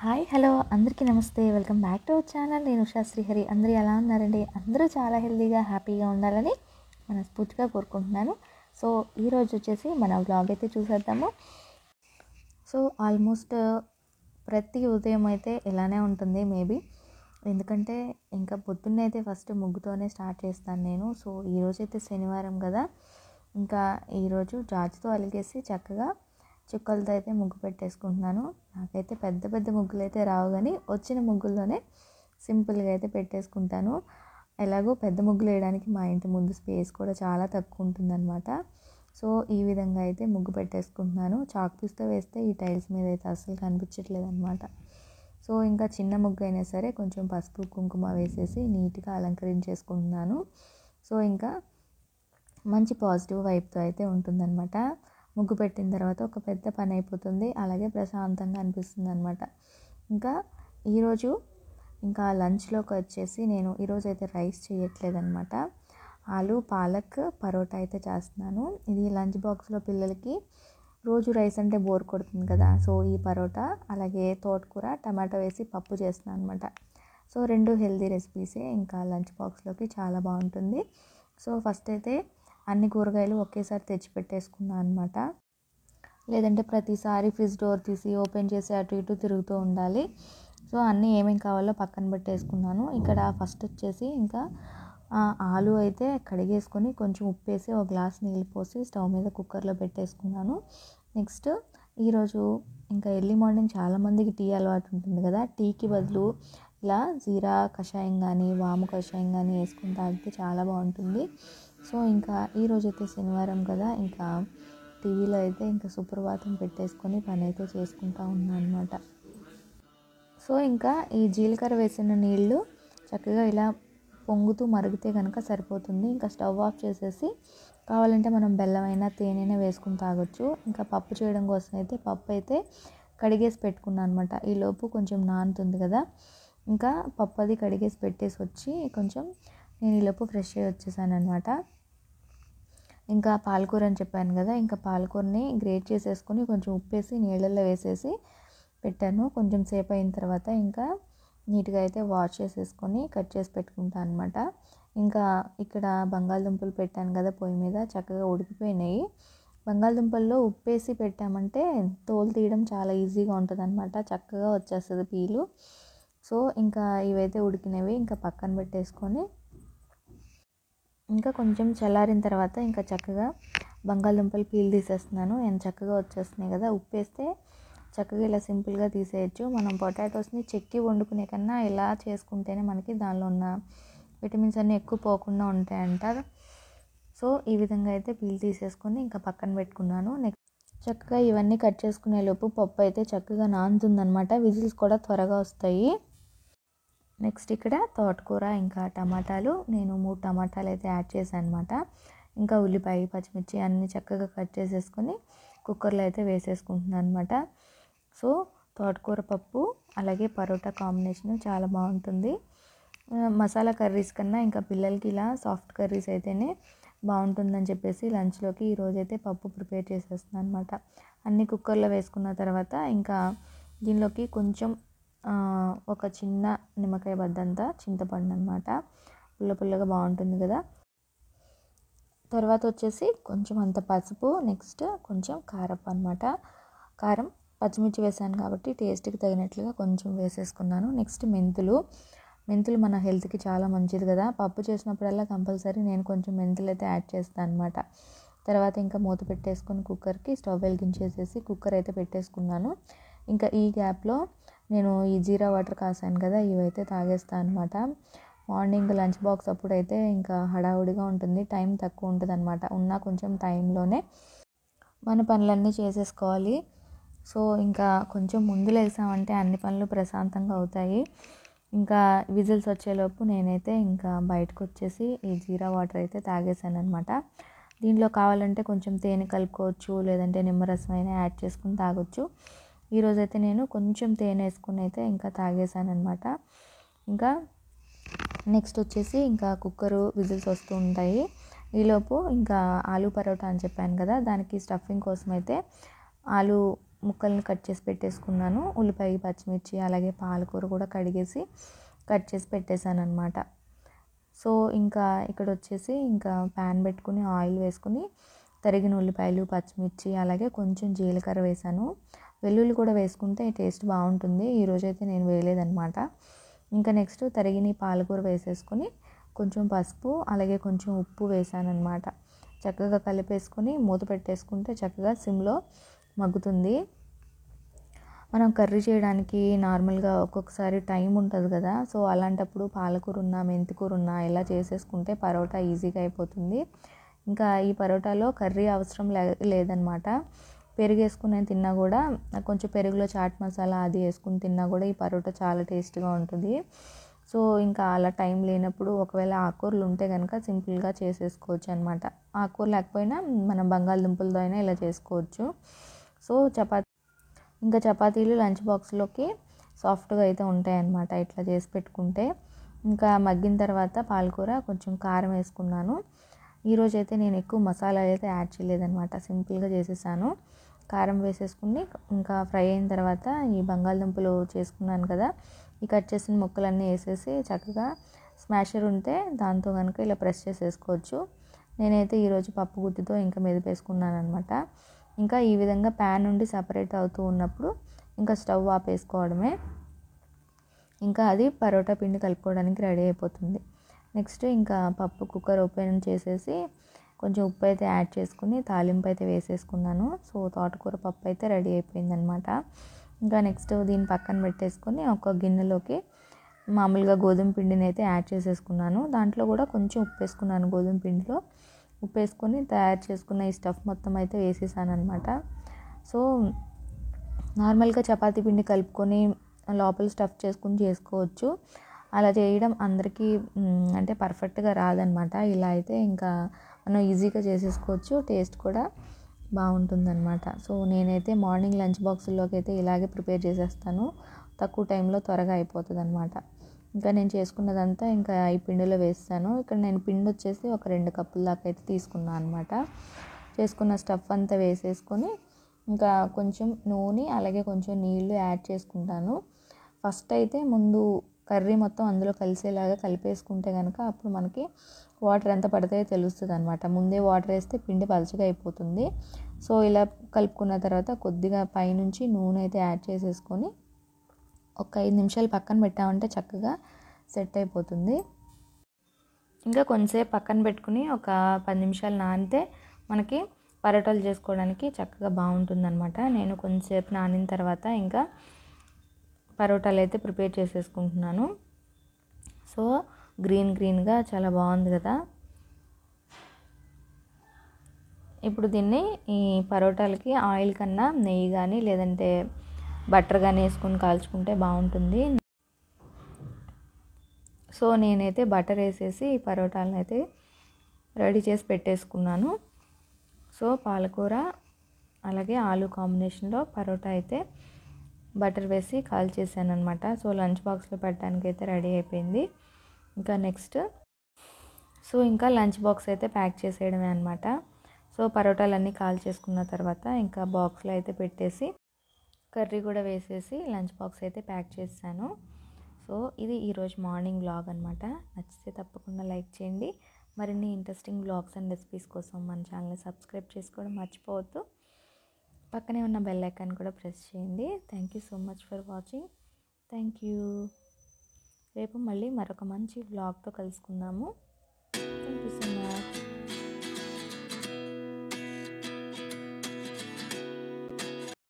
Hi hello అందరికీ నమస్తే. Welcome back to our channel. నేను ఉషా శ్రీహరి. అందరూ ఎలా ఉన్నారండి? అందరూ చాలా హెల్తీగా హ్యాపీగా ఉండాలని మనస్ఫూర్తిగా కోరుకుంటున్నాను. సో ఈరోజు వచ్చేసి మన వ్లాగ్ అయితే చూసేద్దాము. సో ఆల్మోస్ట్ ప్రతి ఉదయం అయితే ఇలానే ఉంటుంది మేబీ, ఎందుకంటే ఇంకా పొద్దున్నే అయితే ఫస్ట్ ముగ్గుతోనే స్టార్ట్ చేస్తాను నేను. సో ఈరోజైతే శనివారం కదా, ఇంకా ఈరోజు జాజితో అలిగేసి చక్కగా చుక్కలతో అయితే ముగ్గు పెట్టేసుకుంటున్నాను. నాకైతే పెద్ద పెద్ద ముగ్గులు అయితే రావు, కానీ వచ్చిన ముగ్గుల్లోనే సింపుల్గా అయితే పెట్టేసుకుంటాను. ఎలాగో పెద్ద ముగ్గులు వేయడానికి మా ఇంటి ముందు స్పేస్ కూడా చాలా తక్కువ ఉంటుందన్నమాట. సో ఈ విధంగా అయితే ముగ్గు పెట్టేసుకుంటున్నాను. చాక్ పీస్తో వేస్తే ఈ టైల్స్ మీద అయితే అస్సలు కనిపించట్లేదు అనమాట. సో ఇంకా చిన్న ముగ్గు అయినా సరే కొంచెం పసుపు కుంకుమ వేసేసి నీట్గా అలంకరించేసుకుంటున్నాను. సో ఇంకా మంచి పాజిటివ్ వైబ్తో అయితే ఉంటుందన్నమాట. ముగ్గు పెట్టిన తర్వాత ఒక పెద్ద పని అయిపోతుంది, అలాగే ప్రశాంతంగా అనిపిస్తుంది అనమాట. ఇంకా ఈరోజు ఇంకా లంచ్లోకి వచ్చేసి నేను ఈరోజు అయితే రైస్ చేయట్లేదు అనమాట. ఆలు పాలక్ పరోటా అయితే చేస్తున్నాను. ఇది లంచ్ బాక్స్లో పిల్లలకి రోజు రైస్ అంటే బోర్ కొడుతుంది కదా, సో ఈ పరోటా అలాగే తోటకూర టమాటో వేసి పప్పు చేస్తున్నాను అనమాట. సో రెండు హెల్తీ రెసిపీసే, ఇంకా లంచ్ బాక్స్లోకి చాలా బాగుంటుంది. సో ఫస్ట్ అయితే అన్ని కూరగాయలు ఒకేసారి తెచ్చి పెట్టేసుకున్నాను అనమాట. లేదంటే ప్రతిసారి ఫ్రిడ్జ్ డోర్ తీసి ఓపెన్ చేసి అటు ఇటు తిరుగుతూ ఉండాలి. సో అన్నీ ఏమేమి కావాలో పక్కన పెట్టేసుకున్నాను. ఇక్కడ ఫస్ట్ వచ్చేసి ఇంకా ఆలు అయితే కడిగేసుకొని కొంచెం ఉప్పు వేసి ఒక గ్లాస్ నీళ్ళు పోసి స్టవ్ మీద కుక్కర్లో పెట్టేసుకున్నాను. నెక్స్ట్ ఈరోజు ఇంకా ఎర్లీ మార్నింగ్ చాలామందికి టీ అలవాటు ఉంటుంది కదా, టీకి బదులు ఇలా జీరా కషాయం కానీ వాము కషాయం కానీ వేసుకుని తాగితే చాలా బాగుంటుంది. సో ఇంకా ఈరోజు అయితే శనివారం కదా, ఇంకా టీవీలో అయితే ఇంకా సుప్రభాతం పెట్టేసుకొని పని అయితే చేసుకుంటూ ఉన్నాను అనమాట. సో ఇంకా ఈ జీలకర్ర వేసిన నీళ్ళు చక్కగా ఇలా పొంగుతూ మరిగితే కనుక సరిపోతుంది. ఇంకా స్టవ్ ఆఫ్ చేసేసి కావాలంటే మనం బెల్లమైనా తేనెైనా వేసుకుని తాగొచ్చు. ఇంకా పప్పు చేయడం కోసం అయితే పప్పు అయితే కడిగేసి పెట్టుకున్నాను అనమాట. ఈలోపు కొంచెం నానుతుంది కదా, ఇంకా పప్పు అది కడిగేసి పెట్టేసి వచ్చి కొంచెం నేను ఈలోపు ఫ్రెష్ అయ్యి వచ్చేసాను అనమాట. ఇంకా పాలకూర అని చెప్పాను కదా, ఇంకా పాలకూరని గ్రేట్ చేసేసుకొని కొంచెం ఉప్పేసి నీళ్ళల్లో వేసేసి పెట్టాను. కొంచెం సేపు అయిన తర్వాత ఇంకా నీట్గా అయితే వాష్ చేసేసుకొని కట్ చేసి పెట్టుకుంటాను అనమాట. ఇంకా ఇక్కడ బంగాళదుంపలు పెట్టాను కదా పొయ్యి మీద, చక్కగా ఉడికిపోయినాయి. బంగాళదుంపల్లో ఉప్పేసి పెట్టామంటే తోలు తీయడం చాలా ఈజీగా ఉంటుంది అనమాట, చక్కగా వచ్చేస్తుంది పీలు. సో ఇంకా ఇవైతే ఉడికినవి ఇంకా పక్కన పెట్టేసుకొని ఇంకా కొంచెం చల్లారిన తర్వాత ఇంకా చక్కగా బంగాళదుంపలు పీల్ తీసేస్తున్నాను. ఎంత చక్కగా వచ్చేస్తున్నాయి కదా, ఉప్పేస్తే చక్కగా ఇలా సింపుల్గా తీసేయచ్చు. మనం పొటాటోస్ని చెక్కి వండుకునే కన్నా ఇలా చేసుకుంటేనే మనకి దానిలో ఉన్న విటమిన్స్ అన్నీ ఎక్కువ పోకుండా ఉంటాయంటారు. సో ఈ విధంగా అయితే పీల్ తీసేసుకొని ఇంకా పక్కన పెట్టుకున్నాను. నెక్స్ట్ చక్కగా ఇవన్నీ కట్ చేసుకునే లోపు పప్పు అయితే చక్కగా నానుతుందనమాట, విజిల్స్ కూడా త్వరగా వస్తాయి. నెక్స్ట్ ఇక్కడ తోటకూర ఇంకా టమాటాలు, నేను 3 టమాటాలు అయితే యాడ్ చేశాను అనమాట. ఇంకా ఉల్లిపాయ పచ్చిమిర్చి అన్నీ చక్కగా కట్ చేసేసుకొని కుక్కర్లో అయితే వేసేసుకుంటున్నాను అనమాట. సో తోటకూర పప్పు అలాగే పరోటా కాంబినేషన్ చాలా బాగుంటుంది. మసాలా కర్రీస్ కన్నా ఇంకా పిల్లలకి ఇలా సాఫ్ట్ కర్రీస్ అయితేనే బాగుంటుందని చెప్పేసి లంచ్లోకి ఈరోజైతే పప్పు ప్రిపేర్ చేసేస్తున్నాను అనమాట. అన్నీ కుక్కర్లో వేసుకున్న తర్వాత ఇంకా దీనిలోకి కొంచెం ఒక చిన్న నిమ్మకాయ బద్దంతా చింతపండు అనమాట, పుల్ల పుల్లగా బాగుంటుంది కదా. తర్వాత వచ్చేసి కొంచెం అంత పసుపు, నెక్స్ట్ కొంచెం కారం అనమాట. కారం పచ్చిమిర్చి వేసాను కాబట్టి టేస్ట్కి తగినట్లుగా కొంచెం వేసేసుకున్నాను. నెక్స్ట్ మెంతులు మన హెల్త్కి చాలా మంచిది కదా, పప్పు చేసినప్పుడల్లా కంపల్సరీ నేను కొంచెం మెంతులు అయితే యాడ్ చేస్తాను అనమాట. తర్వాత ఇంకా మూత పెట్టేసుకొని కుక్కర్కి స్టవ్ వెలిగించేసేసి కుక్కర్ అయితే పెట్టేసుకున్నాను. ఇంకా ఈ గ్యాప్లో నేను ఈ జీరా వాటర్ కాసాను కదా, ఇవైతే తాగేస్తాను అనమాట. మార్నింగ్ లంచ్ బాక్స్ అప్పుడైతే ఇంకా హడావుడిగా ఉంటుంది, టైం తక్కువ ఉంటుంది అనమాట. ఉన్న కొంచెం టైంలోనే మన పనులన్నీ చేసేసుకోవాలి. సో ఇంకా కొంచెం ముందు లేసామంటే అన్ని పనులు ప్రశాంతంగా అవుతాయి. ఇంకా విజిల్స్ వచ్చేలోపు నేనైతే ఇంకా బయటకు వచ్చేసి ఈ జీరా వాటర్ అయితే తాగేసాను అనమాట. దీనిలో కావాలంటే కొంచెం తేనె కలుపుకోవచ్చు, లేదంటే నిమ్మరసం అయినా యాడ్ చేసుకుని తాగొచ్చు. ఈరోజైతే నేను కొంచెం తేనె వేసుకుని అయితే ఇంకా తాగేసాను అనమాట. ఇంకా నెక్స్ట్ వచ్చేసి ఇంకా కుక్కరు విజిల్స్ వస్తూ ఉంటాయి. ఈలోపు ఇంకా ఆలు పరోటా అని చెప్పాను కదా, దానికి స్టఫింగ్ కోసం అయితే ఆలు ముక్కల్ని కట్ చేసి పెట్టేసుకున్నాను. ఉల్లిపాయ, పచ్చిమిర్చి అలాగే పాలకూర కూడా కడిగేసి కట్ చేసి పెట్టేశాను అనమాట. సో ఇంకా ఇక్కడ వచ్చేసి ఇంకా ప్యాన్ పెట్టుకుని ఆయిల్ వేసుకుని తరిగిన ఉల్లిపాయలు, పచ్చిమిర్చి అలాగే కొంచెం జీలకర్ర వేసాను. వెల్లుల్లి కూడా వేసుకుంటే టేస్ట్ బాగుంటుంది. ఈరోజైతే నేను వేయలేదన్నమాట. ఇంకా నెక్స్ట్ తరిగిన పాలకూర వేసేసుకొని కొంచెం పసుపు అలాగే కొంచెం ఉప్పు వేసాను అనమాట. చక్కగా కలిపేసుకొని మూత పెట్టేసుకుంటే చక్కగా సిమ్లో మగ్గుతుంది. మనం కర్రీ చేయడానికి నార్మల్గా ఒక్కొక్కసారి టైం ఉంటుంది కదా, సో అలాంటప్పుడు పాలకూర ఉన్నా మెంతికూర ఉన్నా ఇలా చేసేసుకుంటే పరోటా ఈజీగా అయిపోతుంది. ఇంకా ఈ పరోటాలో కర్రీ అవసరం లేదనమాట. పెరుగు వేసుకుని తిన్నా కూడా, కొంచెం పెరుగులో చాట్ మసాలా అది వేసుకుని తిన్నా కూడా ఈ పరోటా చాలా టేస్ట్గా ఉంటుంది. సో ఇంకా అలా టైం లేనప్పుడు ఒకవేళ ఆకుకూరలు ఉంటే కనుక సింపుల్గా చేసేసుకోవచ్చు అనమాట. ఆకుకూర లేకపోయినా మనం బంగాళదుంపలతో అయినా ఇలా చేసుకోవచ్చు. సో చపాతీలు లంచ్ బాక్స్లోకి సాఫ్ట్గా అయితే ఉంటాయన్నమాట ఇట్లా చేసి పెట్టుకుంటే. ఇంకా మగ్గిన తర్వాత పాలకూర కొంచెం కారం వేసుకున్నాను. ఈరోజు అయితే నేను ఎక్కువ మసాలాలు అయితే యాడ్ చేయలేదన్నమాట, సింపుల్గా చేసేసాను. కారం వేసేసుకుని ఇంకా ఫ్రై అయిన తర్వాత ఈ బంగాళదుంపలు చేసుకున్నాను కదా, ఈ కట్ చేసిన ముక్కలన్నీ వేసేసి చక్కగా స్మాషర్ ఉంటే దాంతో కనుక ఇలా ప్రెస్ చేసేసుకోవచ్చు. నేనైతే ఈరోజు పప్పు గుత్తితో ఇంకా మెదిపేసుకున్నాను అనమాట. ఇంకా ఈ విధంగా ప్యాన్ నుండి సపరేట్ అవుతూ ఉన్నప్పుడు ఇంకా స్టవ్ ఆపేసుకోవడమే. ఇంకా అది పరోటా పిండి కలుపుకోవడానికి రెడీ అయిపోతుంది. నెక్స్ట్ ఇంకా పప్పు కుక్కర్ ఓపెన్ చేసేసి కొంచెం ఉప్పు అయితే యాడ్ చేసుకుని తాలింపు అయితే వేసేసుకున్నాను. సో తోటకూర పప్పు అయితే రెడీ అయిపోయిందనమాట. ఇంకా నెక్స్ట్ దీన్ని పక్కన పెట్టేసుకొని ఒక గిన్నెలోకి మామూలుగా గోధుమ పిండిని అయితే యాడ్ చేసేసుకున్నాను. దాంట్లో కూడా కొంచెం ఉప్పు వేసుకున్నాను. గోధుమ పిండిలో ఉప్పు వేసుకొని తయారు చేసుకున్న ఈ స్టఫ్ మొత్తం అయితే వేసేసాను అనమాట. సో నార్మల్గా చపాతీ పిండి కలుపుకొని లోపల స్టఫ్ చేసుకుని చేసుకోవచ్చు. అలా చేయడం అందరికీ అంటే పర్ఫెక్ట్గా రాదనమాట. ఇలా అయితే ఇంకా మనం ఈజీగా చేసేసుకోవచ్చు, టేస్ట్ కూడా బాగుంటుందన్నమాట. సో నేనైతే మార్నింగ్ లంచ్ బాక్సుల్లోకి అయితే ఇలాగే ప్రిపేర్ చేసేస్తాను. తక్కువ టైంలో త్వరగా అయిపోతుంది అనమాట. ఇంకా నేను చేసుకున్నదంతా ఇంకా ఈ పిండిలో వేస్తాను. ఇక్కడ నేను పిండి వచ్చేసి ఒక 2 కప్పుల దాకా అయితే తీసుకున్నాను అనమాట. చేసుకున్న స్టఫ్ అంతా వేసేసుకొని ఇంకా కొంచెం నూనె అలాగే కొంచెం నీళ్లు యాడ్ చేసుకుంటాను. ఫస్ట్ అయితే ముందు కర్రీ మొత్తం అందులో కలిసేలాగా కలిపేసుకుంటే కనుక అప్పుడు మనకి వాటర్ ఎంత పడతాయో తెలుస్తుంది అనమాట. ముందే వాటర్ వేస్తే పిండి పలచగా అయిపోతుంది. సో ఇలా కలుపుకున్న తర్వాత కొద్దిగా పైనుంచి నూనె అయితే యాడ్ చేసేసుకొని ఒక 5 నిమిషాలు పక్కన పెట్టామంటే చక్కగా సెట్ అయిపోతుంది. ఇంకా కొంచెంసేపు పక్కన పెట్టుకుని ఒక 10 నిమిషాలు నానితే మనకి పరోటాలు చేసుకోవడానికి చక్కగా బాగుంటుందన్నమాట. నేను కొంచెంసేపు నానిన తర్వాత ఇంకా పరోటాలు అయితే ప్రిపేర్ చేసేసుకుంటున్నాను. సో గ్రీన్గా చాలా బాగుంది కదా. ఇప్పుడు దీన్ని ఈ పరోటాలకి ఆయిల్ కన్నా నెయ్యి కానీ లేదంటే బటర్ కానీ వేసుకొని కాల్చుకుంటే బాగుంటుంది. సో నేనైతే బటర్ వేసేసి ఈ పరోటాలను అయితే రెడీ చేసి పెట్టేసుకున్నాను. సో పాలకూర అలాగే ఆలు కాంబినేషన్లో పరోటా అయితే బటర్ వేసి కాల్చేసాను అనమాట. సో లంచ్ బాక్స్లో పెట్టడానికి అయితే రెడీ అయిపోయింది. ఇంకా నెక్స్ట్ ఇంకా లంచ్ బాక్స్ అయితే ప్యాక్ చేసేయడమే అనమాట. సో పరోటాలన్నీ కాల్ చేసుకున్న తర్వాత ఇంకా బాక్స్లో అయితే పెట్టేసి కర్రీ కూడా వేసేసి లంచ్ బాక్స్ అయితే ప్యాక్ చేశాను. సో ఇది ఈరోజు మార్నింగ్ వ్లాగ్ అనమాట. నచ్చితే తప్పకుండా లైక్ చేయండి. మరిన్ని ఇంట్రెస్టింగ్ వ్లాగ్స్ అండ్ రెసిపీస్ కోసం మన ఛానల్ని సబ్స్క్రైబ్ చేసుకోవడం మర్చిపోవద్దు. పక్కనే ఉన్న బెల్ ఐకాన్ కూడా ప్రెస్ చేయండి. Thank you so much for watching. Thank you. రేపు మళ్ళీ మరొక మంచి వ్లాగ్తో కలుసుకుందాము.